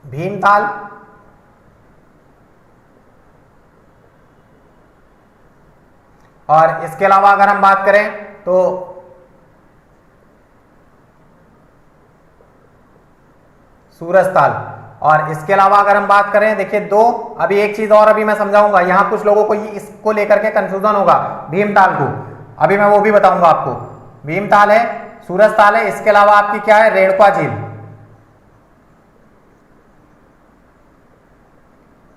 भीमताल। और इसके अलावा अगर हम बात करें तो सूरजताल। और इसके अलावा अगर हम बात करें, देखिए दो, अभी एक चीज और अभी मैं समझाऊंगा, यहां कुछ लोगों को इसको लेकर के कंफ्यूजन होगा भीमताल को, अभी मैं वो भी बताऊंगा आपको। भीमताल है, सूरजताल है, इसके अलावा आपकी क्या है? रेणुका झील।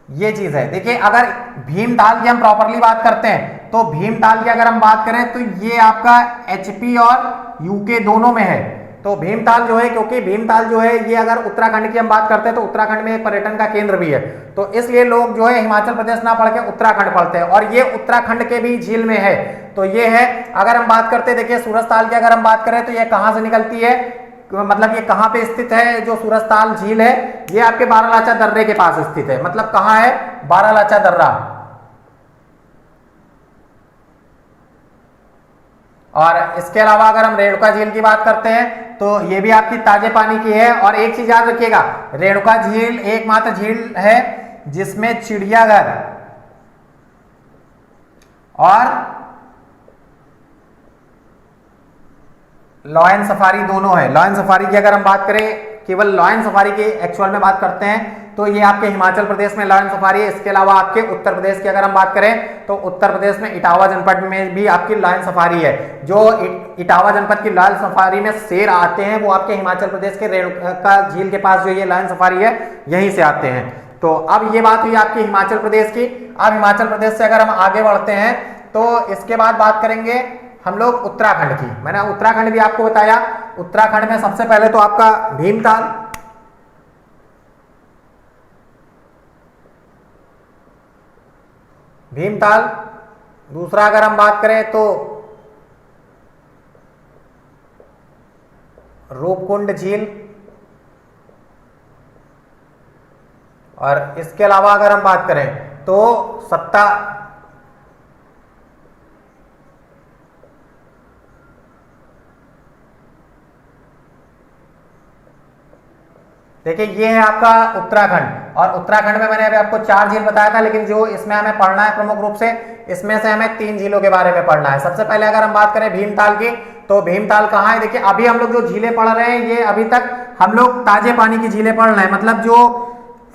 ये चीज है। देखिए अगर भीमताल की हम प्रॉपरली बात करते हैं तो भीमताल की अगर हम बात करें तो ये आपका एचपी और यूके दोनों में है। तो भीमताल जो है, क्योंकि भीमताल जो है ये अगर उत्तराखंड की हम बात करते हैं तो उत्तराखंड में एक पर्यटन का केंद्र भी है, तो इसलिए लोग जो है हिमाचल प्रदेश ना पढ़ के उत्तराखंड पढ़ते हैं, और ये उत्तराखंड के भी झील में है। तो ये है, अगर हम बात करते हैं, देखिए सूरजताल की अगर हम बात करें तो ये कहां से निकलती है, मतलब ये कहां पे स्थित है, जो सूरजताल झील है ये आपके बारालाचा दर्रे के पास स्थित है। मतलब कहां है, बारालाचा दर्रा। और इसके अलावा अगर हम रेणुका झील की बात करते हैं तो ये भी आपकी ताजे पानी की है। और एक चीज याद रखिएगा, रेणुका झील एकमात्र झील है जिसमें चिड़ियाघर और लॉयन सफारी दोनों है। लॉयन सफारी की अगर हम बात करें, केवल लॉयन सफारी की एक्चुअल में बात करते हैं तो ये आपके हिमाचल प्रदेश में लॉयन सफारी है। इसके अलावा आपके उत्तर प्रदेश की अगर हम बात करें तो उत्तर प्रदेश में इटावा जनपद में भी आपकी लॉयन सफारी है। जो इटावा जनपद की लॉयन सफारी में शेर आते हैं वो आपके हिमाचल प्रदेश के रेणुका झील के पास जो ये लॉयन सफारी है यहीं से आते हैं। तो अब ये बात हुई आपकी हिमाचल प्रदेश की। अब हिमाचल प्रदेश से अगर हम आगे बढ़ते हैं तो इसके बाद बात करेंगे हम लोग उत्तराखंड की। मैंने उत्तराखंड भी आपको बताया। उत्तराखंड में सबसे पहले तो आपका भीमताल, भीमताल, दूसरा अगर हम बात करें तो रूपकुंड झील, और इसके अलावा अगर हम बात करें तो सत्ता, देखिए ये है आपका उत्तराखंड। और उत्तराखंड में मैंने अभी आपको 4 झील बताया था, लेकिन जो इसमें हमें पढ़ना है प्रमुख रूप से, इसमें से हमें 3 झीलों के बारे में पढ़ना है। सबसे पहले अगर हम बात करें भीमताल की, तो भीमताल कहाँ है, देखिए अभी हम लोग जो झीलें पढ़ रहे हैं ये अभी तक हम लोग ताजे पानी की झीलें पढ़ रहे हैं। मतलब जो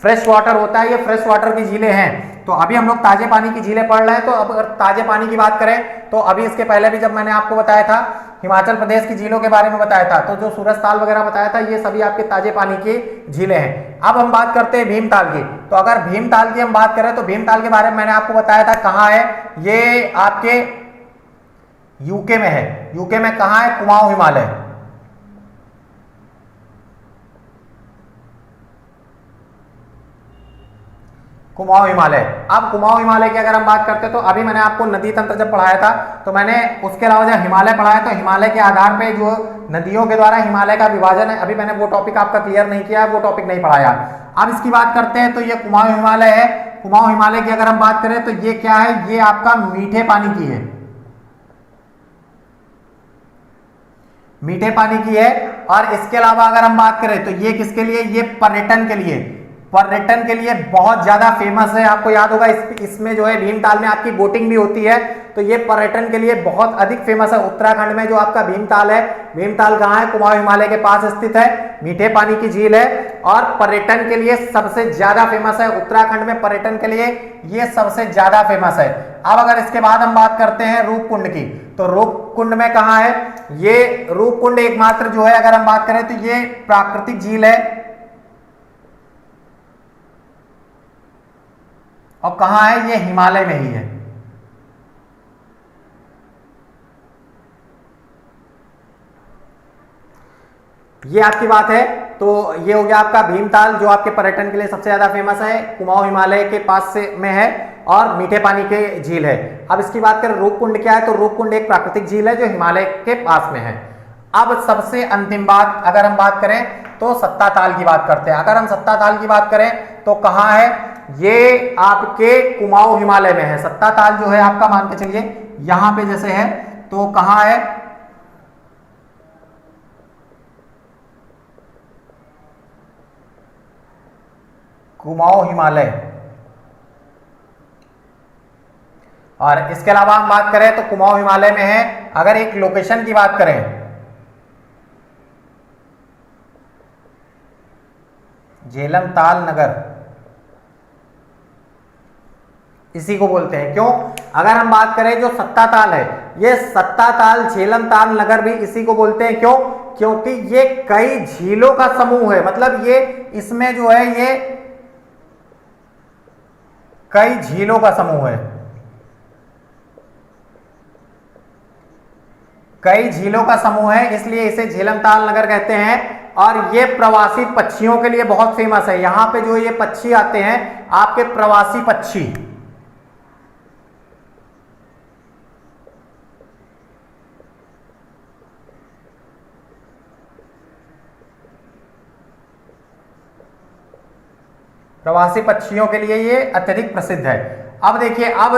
फ्रेश वाटर होता है ये फ्रेश वाटर की झीलें हैं। तो अभी हम लोग ताजे पानी की झीलें पढ़ रहे हैं। तो अब अगर ताजे पानी की बात करें तो अभी इसके पहले भी जब मैंने आपको बताया था हिमाचल प्रदेश की झीलों के बारे में बताया था, तो जो सूरजताल वगैरह बताया था ये सभी आपके ताजे पानी की झीलें हैं। अब हम बात करते हैं भीमताल की। तो अगर भीमताल की हम बात करें तो भीमताल के बारे में मैंने आपको बताया था कहाँ है, ये आपके यूके में है। यूके में कहाँ है, कुमाऊं हिमालय। कुमाऊं हिमालय। अब कुमाऊं हिमालय की अगर हम बात करते हैं तो अभी मैंने आपको नदी तंत्र जब पढ़ाया था तो मैंने उसके अलावा जब हिमालय पढ़ाया तो हिमालय के आधार पे जो नदियों के द्वारा हिमालय का विभाजन है, अभी मैंने वो टॉपिक आपका क्लियर नहीं किया, वो टॉपिक नहीं पढ़ाया। अब इसकी बात करते हैं तो ये कुमाऊं हिमालय है। कुमाऊं हिमालय की अगर हम बात करें तो ये क्या है, ये आपका मीठे पानी की है, मीठे पानी की है। और इसके अलावा अगर हम बात करें तो ये किसके लिए, ये पर्यटन के लिए, पर्यटन के लिए बहुत ज्यादा फेमस है। आपको याद होगा इसमें जो है भीमताल में आपकी बोटिंग भी होती है, तो ये पर्यटन के लिए बहुत अधिक फेमस है। उत्तराखंड में जो आपका भीमताल है, भीमताल कहाँ है, कुमाऊं हिमालय के पास स्थित है, मीठे पानी की झील है और पर्यटन के लिए सबसे ज्यादा फेमस है। उत्तराखंड में पर्यटन के लिए ये सबसे ज्यादा फेमस है। अब अगर इसके बाद हम बात करते हैं रूपकुंड की, तो रूपकुंड में कहाँ है, ये रूपकुंड एकमात्र जो है अगर हम बात करें तो ये प्राकृतिक झील है। और कहां है, ये हिमालय में ही है। ये आपकी बात है। तो ये हो गया आपका भीमताल जो आपके पर्यटन के लिए सबसे ज्यादा फेमस है, कुमाऊं हिमालय के पास से में है और मीठे पानी के झील है। अब इसकी बात करें रूपकुंड क्या है, तो रूपकुंड एक प्राकृतिक झील है जो हिमालय के पास में है। अब सबसे अंतिम बात अगर हम बात करें तो सत्ताताल की बात करते हैं। अगर हम सत्ताताल की बात करें तो कहां है, ये आपके कुमाऊं हिमालय में है। सत्ताताल जो है आपका मान के चलिए यहां पे जैसे है, तो कहां है, कुमाऊं हिमालय। और इसके अलावा हम बात करें तो कुमाऊं हिमालय में है। अगर एक लोकेशन की बात करें, झेलम ताल नगर, इसी को बोलते हैं। क्यों, अगर हम बात करें जो सत्ताताल है, ये सत्ताताल झेलम ताल नगर भी इसी को बोलते हैं। क्यों, क्योंकि ये कई झीलों का समूह है। मतलब ये इसमें जो है ये कई झीलों का समूह है, कई झीलों का समूह है, इसलिए इसे झेलम ताल नगर कहते हैं। और ये प्रवासी पक्षियों के लिए बहुत फेमस है। यहाँ पे जो ये पक्षी आते हैं आपके प्रवासी पक्षी, प्रवासी पक्षियों के लिए ये अत्यधिक प्रसिद्ध है। अब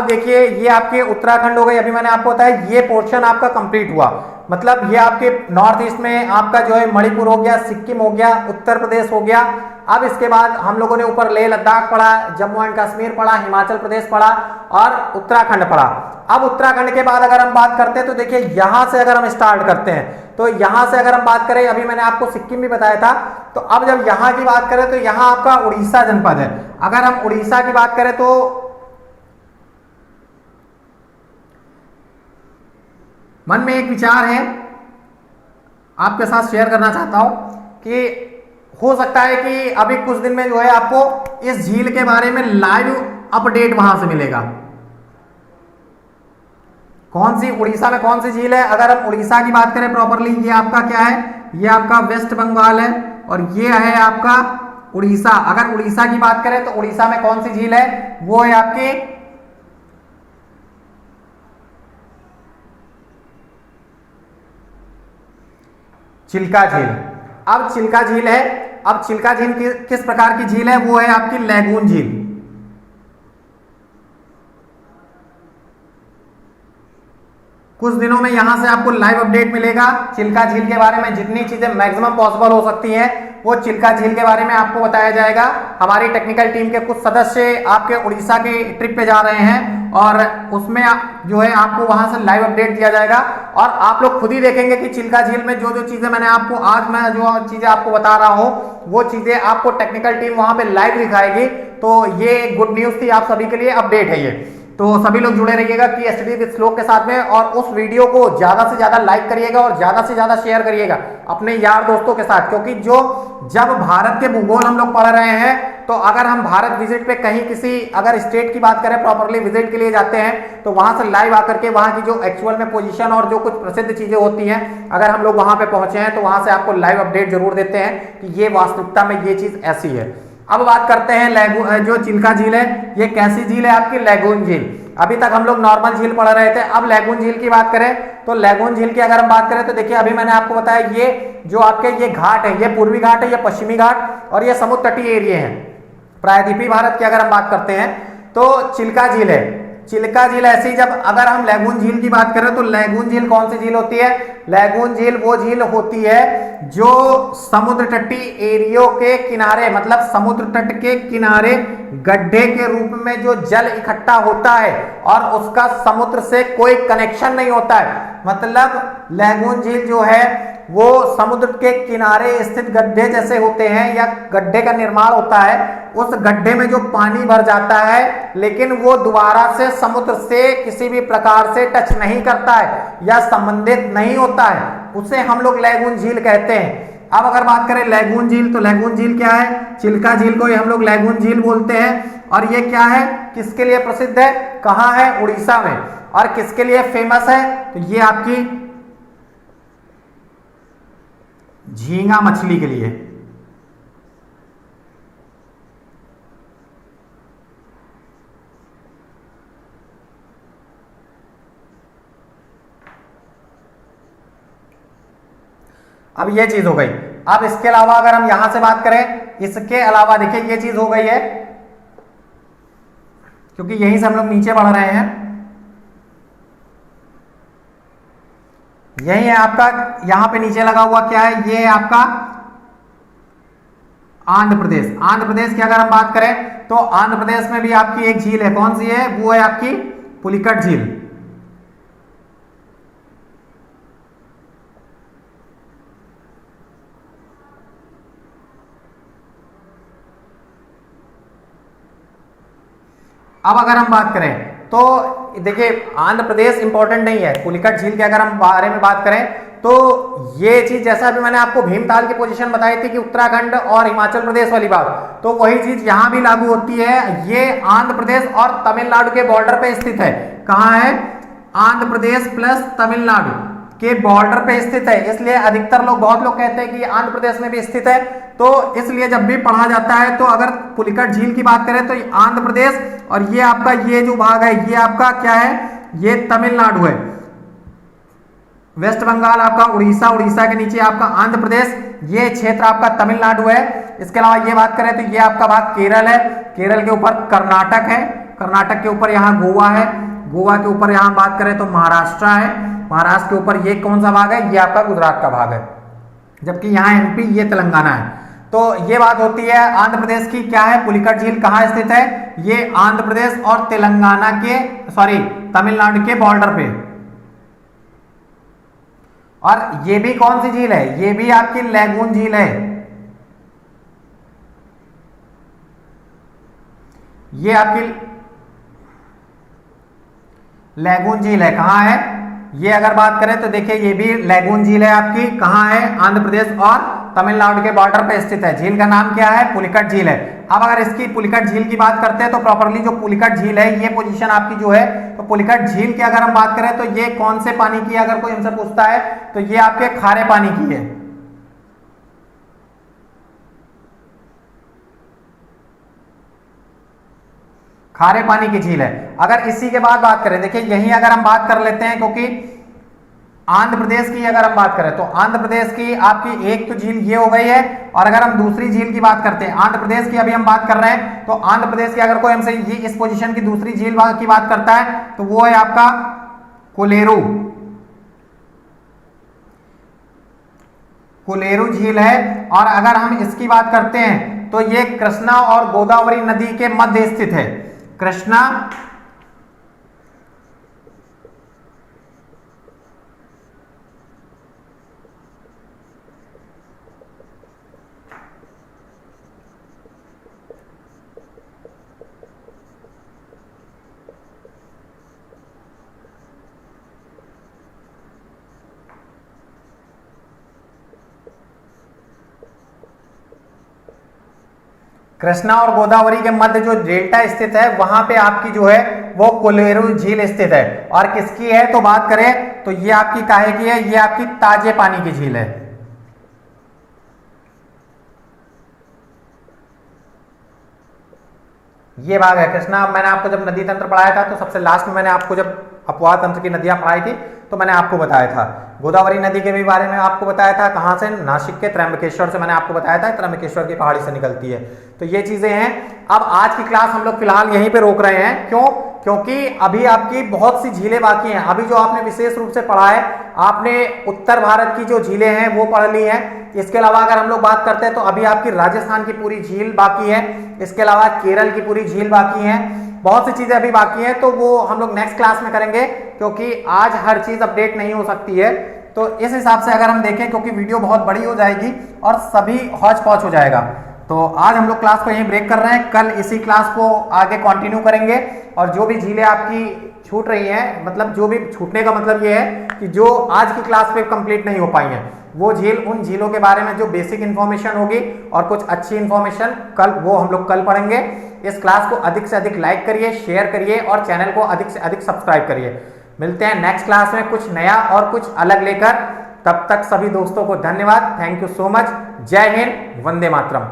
देखिए ये आपके उत्तराखंड हो गए। अभी मैंने आपको बताया ये पोर्शन आपका कंप्लीट हुआ, मतलब ये आपके नॉर्थ ईस्ट में आपका जो है मणिपुर हो गया, सिक्किम हो गया, उत्तर प्रदेश हो गया। अब इसके बाद हम लोगों ने ऊपर लेह लद्दाख पढ़ा, जम्मू एंड कश्मीर पढ़ा, हिमाचल प्रदेश पढ़ा और उत्तराखंड पढ़ा। अब उत्तराखंड के बाद अगर हम बात करते हैं तो देखिए यहां से अगर हम स्टार्ट करते हैं तो यहां से अगर हम बात करें, अभी मैंने आपको सिक्किम भी बताया था, तो अब जब यहां की बात करें तो यहां आपका उड़ीसा जनपद है। अगर हम उड़ीसा की बात करें तो मन में एक विचार है आपके साथ शेयर करना चाहता हूं कि हो सकता है कि अभी कुछ दिन में जो है आपको इस झील के बारे में लाइव अपडेट वहां से मिलेगा। कौन सी, उड़ीसा में कौन सी झील है? अगर हम उड़ीसा की बात करें प्रॉपरली, ये आपका क्या है, ये आपका वेस्ट बंगाल है और ये है आपका उड़ीसा। अगर उड़ीसा की बात करें तो उड़ीसा में कौन सी झील है, वो है आपकी चिल्का झील। अब चिल्का झील है, अब चिल्का झील किस प्रकार की झील है, वो है आपकी लैगून झील। कुछ दिनों में यहां से आपको लाइव अपडेट मिलेगा चिल्का झील के बारे में। जितनी चीजें मैक्सिमम पॉसिबल हो सकती हैं वो चिल्का झील के बारे में आपको बताया जाएगा। हमारी टेक्निकल टीम के कुछ सदस्य आपके उड़ीसा की ट्रिप पे जा रहे हैं और उसमें जो है आपको वहां से लाइव अपडेट दिया जाएगा और आप लोग खुद ही देखेंगे कि चिल्का झील में जो जो चीजें मैंने आपको आज मैं जो चीजें आपको बता रहा हूं वो चीजें आपको टेक्निकल टीम वहां पे लाइव दिखाएगी। तो ये गुड न्यूज थी आप सभी के लिए, अपडेट है ये। तो सभी लोग जुड़े रहिएगा कि स्टडी विद श्लोक के साथ में और उस वीडियो को ज्यादा से ज्यादा लाइक करिएगा और ज्यादा से ज्यादा शेयर करिएगा अपने यार दोस्तों के साथ, क्योंकि जब भारत के भूगोल हम लोग पढ़ रहे हैं तो अगर हम भारत विजिट पे कहीं किसी अगर स्टेट की बात करें प्रॉपरली विजिट के लिए जाते हैं तो वहां से लाइव आकर के वहां की जो एक्चुअल में पोजीशन और जो कुछ प्रसिद्ध चीजें होती हैं अगर हम लोग वहां पे पहुंचे हैं तो वहां से आपको लाइव अपडेट जरूर देते हैं कि ये वास्तविकता में ये चीज ऐसी है। अब बात करते हैं जो चिल्का झील है, ये कैसी झील है आपकी, लैगून झील। अभी तक हम लोग नॉर्मल झील पढ़ रहे थे, अब लैगून झील की बात करें तो लैगून झील की अगर हम बात करें तो देखिए अभी मैंने आपको बताया ये जो आपके ये घाट है, ये पूर्वी घाट है, ये पश्चिमी घाट और ये समुद्र तटीय एरिया है प्रायद्वीपीय भारत की। अगर हम बात करते हैं तो चिल्का झील है, चिल्का झील ऐसी। जब अगर हम लैगून झील की बात करें तो लैगून झील कौन सी झील होती है, लैगून झील वो झील होती है जो समुद्र तटीय एरियो के किनारे मतलब समुद्र तट के किनारे गड्ढे के रूप में जो जल इकट्ठा होता है और उसका समुद्र से कोई कनेक्शन नहीं होता है। मतलब लैगून झील जो है वो समुद्र के किनारे स्थित गड्ढे जैसे होते हैं या गड्ढे का निर्माण होता है, उस गड्ढे में जो पानी भर जाता है लेकिन वो दोबारा से समुद्र से किसी भी प्रकार से टच नहीं करता है या संबंधित नहीं होता है, उसे हम लोग लैगून झील कहते हैं। अब अगर बात करें लैगून झील तो लैगून झील क्या है, चिल्का झील को हम लोग लैगून झील बोलते हैं। और ये क्या है, किसके लिए प्रसिद्ध है, कहां है, उड़ीसा में। और किसके लिए फेमस है, तो ये आपकी झींगा मछली के लिए। अब ये चीज हो गई। अब इसके अलावा अगर हम यहां से बात करें, इसके अलावा देखिए ये चीज हो गई है क्योंकि यहीं से हम लोग नीचे बढ़ रहे हैं। यही है आपका, यहां पे नीचे लगा हुआ क्या है, ये है आपका आंध्र प्रदेश। आंध्र प्रदेश की अगर हम बात करें तो आंध्र प्रदेश में भी आपकी एक झील है, कौन सी है, वो है आपकी पुलिकट झील। अब अगर हम बात करें तो देखिए आंध्र प्रदेश इंपॉर्टेंट नहीं है, पुलिकट झील के अगर हम बारे में बात करें तो ये चीज जैसा अभी मैंने आपको भीमताल की पोजीशन बताई थी कि उत्तराखंड और हिमाचल प्रदेश वाली बात, तो वही चीज यहां भी लागू होती है। ये आंध्र प्रदेश और तमिलनाडु के बॉर्डर पे स्थित है। कहां है, आंध्र प्रदेश प्लस तमिलनाडु, के बॉर्डर पे स्थित है, इसलिए अधिकतर लोग, बहुत लोग कहते हैं कि आंध्र प्रदेश में भी स्थित है। तो इसलिए जब भी पढ़ा जाता है तो अगर पुलिकट झील की बात करें तो आंध्र प्रदेश, और ये आपका ये जो भाग है ये आपका क्या है, ये तमिलनाडु है। वेस्ट बंगाल आपका उड़ीसा, उड़ीसा के नीचे आपका आंध्र प्रदेश, ये क्षेत्र आपका तमिलनाडु है। इसके अलावा ये बात करें तो ये आपका भाग केरल है, केरल के ऊपर कर्नाटक है, कर्नाटक के ऊपर यहाँ गोवा है, गोवा के ऊपर यहाँ बात करें तो महाराष्ट्र है, महाराष्ट्र के ऊपर ये कौन सा भाग है, ये आपका गुजरात का भाग है, जबकि यहाँ एमपी, ये तेलंगाना है। तो ये बात होती है आंध्र प्रदेश की, क्या है, पुलिकट झील कहाँ स्थित है, ये आंध्र प्रदेश और तेलंगाना के, सॉरी तमिलनाडु के बॉर्डर पे। और ये भी कौन सी झील है, ये भी आपकी लैगून झील है। ये आपकी लैगून झील है, कहां है, ये अगर बात करें तो देखिए ये भी लैगून झील है आपकी, कहां है, आंध्र प्रदेश और तमिलनाडु के बॉर्डर पे स्थित है। झील का नाम क्या है, पुलिकट झील है। अब अगर इसकी पुलिकट झील की बात करते हैं तो प्रॉपरली जो पुलिकट झील है, ये पोजीशन आपकी जो है, तो पुलिकट झील की अगर हम बात करें तो ये कौन से पानी की है, अगर कोई हमसे पूछता है तो ये आपके खारे पानी की है। खारे पानी की झील है। अगर इसी के बाद बात करें, देखिए यही अगर हम बात कर लेते हैं, क्योंकि आंध्र प्रदेश की अगर हम बात करें तो आंध्र प्रदेश की आपकी एक तो झील ये हो गई है, और अगर हम दूसरी झील की बात करते हैं, आंध्र प्रदेश की अभी हम बात कर रहे हैं, तो आंध्र प्रदेश की अगर कोई हमसे ये इस पोजीशन की दूसरी झील की बात करता है तो वो है आपका कोलेरू, कोलेरू झील है। और अगर हम इसकी बात करते हैं तो ये कृष्णा और गोदावरी नदी के मध्य स्थित है, कृष्णा कृष्णा और गोदावरी के मध्य जो डेल्टा स्थित है, वहां पे आपकी जो है वो कोलेरू झील स्थित है। और किसकी है तो बात करें तो ये आपकी काहे की है, ये आपकी ताजे पानी की झील है। ये भाग है कृष्णा। मैंने आपको जब नदी तंत्र पढ़ाया था तो सबसे लास्ट में मैंने आपको जब अपवाह तंत्र की नदियां पढ़ाई थी तो मैंने आपको बताया था, गोदावरी नदी के भी बारे में आपको बताया था, कहां से, नासिक के त्र्यंबकेश्वर से मैंने आपको बताया था, त्र्यंबकेश्वर की पहाड़ी से निकलती है। तो ये चीजें हैं। अब आज की क्लास हम लोग फिलहाल यहीं पे रोक रहे हैं, क्यों, क्योंकि अभी आपकी बहुत सी झीलें बाकी हैं। अभी जो आपने विशेष रूप से पढ़ा है, आपने उत्तर भारत की जो झीलें हैं वो पढ़ ली हैं। इसके अलावा अगर हम लोग बात करते हैं तो अभी आपकी राजस्थान की पूरी झील बाकी है, इसके अलावा केरल की पूरी झील बाकी है, बहुत सी चीजें अभी बाकी हैं। तो वो हम लोग नेक्स्ट क्लास में करेंगे, क्योंकि आज हर चीज अपडेट नहीं हो सकती है। तो इस हिसाब से अगर हम देखें, क्योंकि वीडियो बहुत बड़ी हो जाएगी और सभी हौच पौच हो जाएगा, तो आज हम लोग क्लास को यहीं ब्रेक कर रहे हैं। कल इसी क्लास को आगे कंटिन्यू करेंगे। और जो भी झीलें आपकी छूट रही हैं, मतलब जो भी छूटने का मतलब ये है कि जो आज की क्लास पे कंप्लीट नहीं हो पाई हैं, वो झील, उन झीलों के बारे में जो बेसिक इन्फॉर्मेशन होगी और कुछ अच्छी इन्फॉर्मेशन कल, वो हम लोग कल पढ़ेंगे। इस क्लास को अधिक से अधिक लाइक करिए, शेयर करिए और चैनल को अधिक से अधिक सब्सक्राइब करिए। मिलते हैं नेक्स्ट क्लास में कुछ नया और कुछ अलग लेकर। तब तक सभी दोस्तों को धन्यवाद। Thank you so much. जय हिंद, वंदे मातरम।